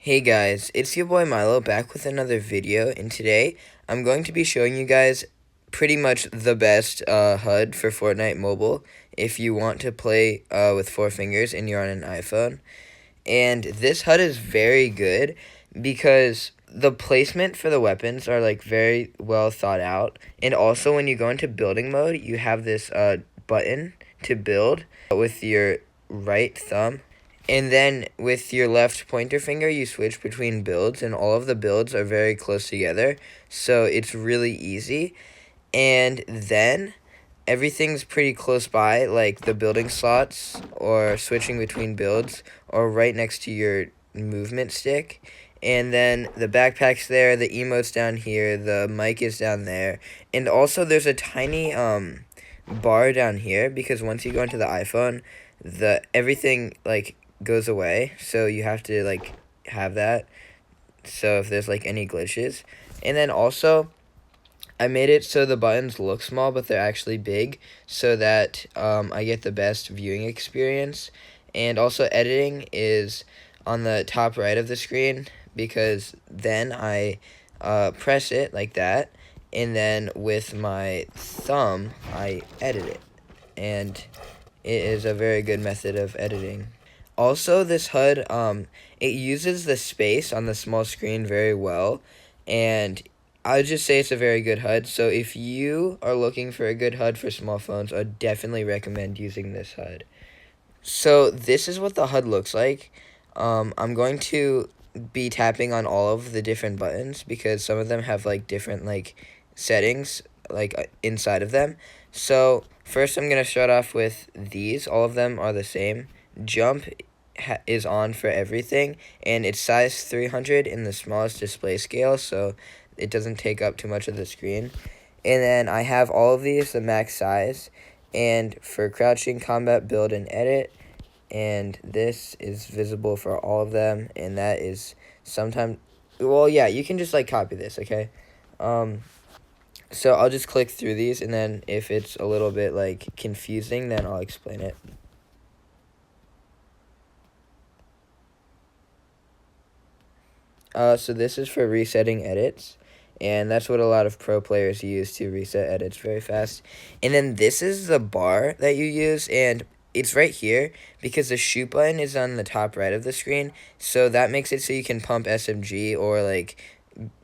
Hey guys, it's your boy Milo back with another video, and today I'm going to be showing you guys pretty much the best HUD for Fortnite mobile if you want to play with four fingers and you're on an iPhone. And this HUD is very good because the placement for the weapons are like very well thought out, and also when you go into building mode, you have this button to build with your right thumb. And then with your left pointer finger, you switch between builds, and all of the builds are very close together, so it's really easy. And then everything's pretty close by, like the building slots or switching between builds or right next to your movement stick. And then the backpack's there, the emote's down here, the mic is down there. And also there's a tiny bar down here because once you go into the iPhone, the everything like goes away, so you have to like have that so if there's like any glitches. And then also I made it so the buttons look small but they're actually big so that I get the best viewing experience. And also editing is on the top right of the screen because then I press it like that, and then with my thumb I edit it, and it is a very good method of editing. Also, this HUD, it uses the space on the small screen very well, and I would just say it's a very good HUD. So if you are looking for a good HUD for small phones, I would definitely recommend using this HUD. So this is what the HUD looks like. I'm going to be tapping on all of the different buttons because some of them have like different like settings like inside of them. So first I'm going to start off with these. All of them are the same. Jump is on for everything, and it's size 300 in the smallest display scale, so it doesn't take up too much of the screen. And then I have all of these the max size, and for crouching, combat, build, and edit, and this is visible for all of them, and that is sometimes, well, yeah, you can just like copy this, okay? So I'll just click through these, and then if it's a little bit like confusing, then I'll explain it. So this is for resetting edits, and that's what a lot of pro players use to reset edits very fast. And then this is the bar that you use, and it's right here because the shoot button is on the top right of the screen, so that makes it so you can pump SMG or like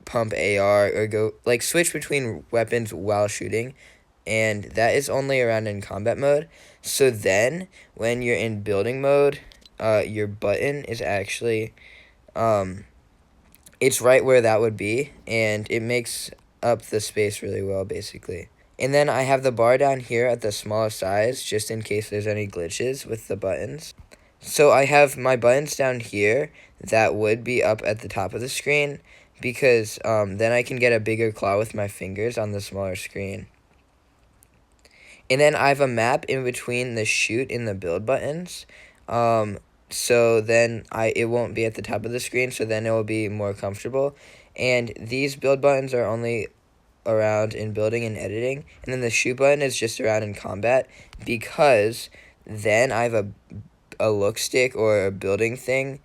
pump AR or go like switch between weapons while shooting, and that is only around in combat mode. So then when you're in building mode, your button is actually it's right where that would be, and it makes up the space really well, basically. And then I have the bar down here at the smallest size, just in case there's any glitches with the buttons. So I have my buttons down here that would be up at the top of the screen, because then I can get a bigger claw with my fingers on the smaller screen. And then I have a map in between the shoot and the build buttons. So then it won't be at the top of the screen, so then it will be more comfortable. And these build buttons are only around in building and editing, and then the shoot button is just around in combat, because then I have a look stick or a building thing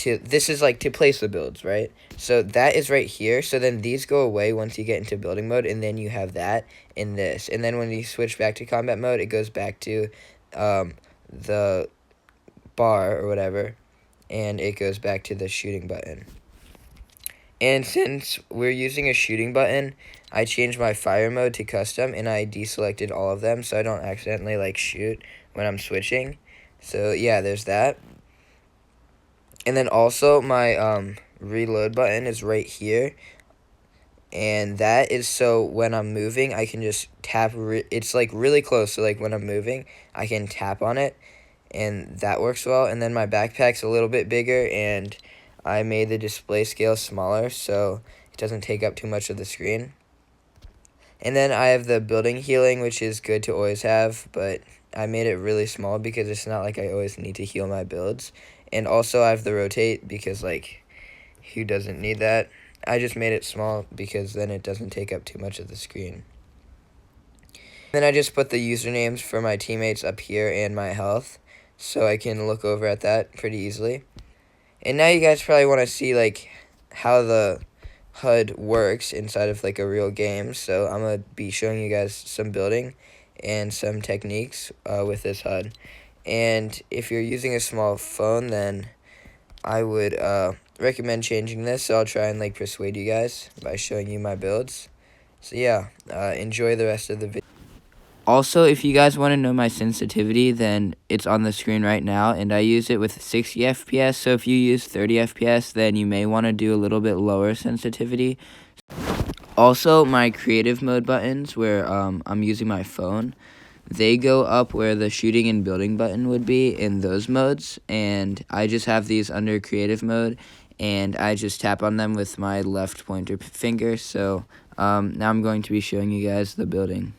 this is like to place the builds, right? So that is right here. So then these go away once you get into building mode, and then you have that in this. And then when you switch back to combat mode, it goes back to the bar or whatever, and it goes back to the shooting button. And since we're using a shooting button, I changed my fire mode to custom, and I deselected all of them so I don't accidentally like shoot when I'm switching. So yeah, there's that. And then also my reload button is right here, and that is so when I'm moving I can just tap, it's like really close, so like when I'm moving I can tap on it, and that works well. And then my backpack's a little bit bigger, and I made the display scale smaller so it doesn't take up too much of the screen. And then I have the building healing, which is good to always have, but I made it really small because it's not like I always need to heal my builds. And also I have the rotate because, like, who doesn't need that? I just made it small because then it doesn't take up too much of the screen. Then I just put the usernames for my teammates up here and my health, so I can look over at that pretty easily. And now you guys probably want to see like how the HUD works inside of like a real game. So I'm gonna be showing you guys some building and some techniques with this HUD. And if you're using a small phone, then I would recommend changing this. So I'll try and like persuade you guys by showing you my builds. So yeah, enjoy the rest of the video. Also, if you guys want to know my sensitivity, then it's on the screen right now, and I use it with 60 FPS, so if you use 30 FPS, then you may want to do a little bit lower sensitivity. Also, my creative mode buttons, where I'm using my phone, they go up where the shooting and building button would be in those modes, and I just have these under creative mode, and I just tap on them with my left pointer finger, so now I'm going to be showing you guys the building.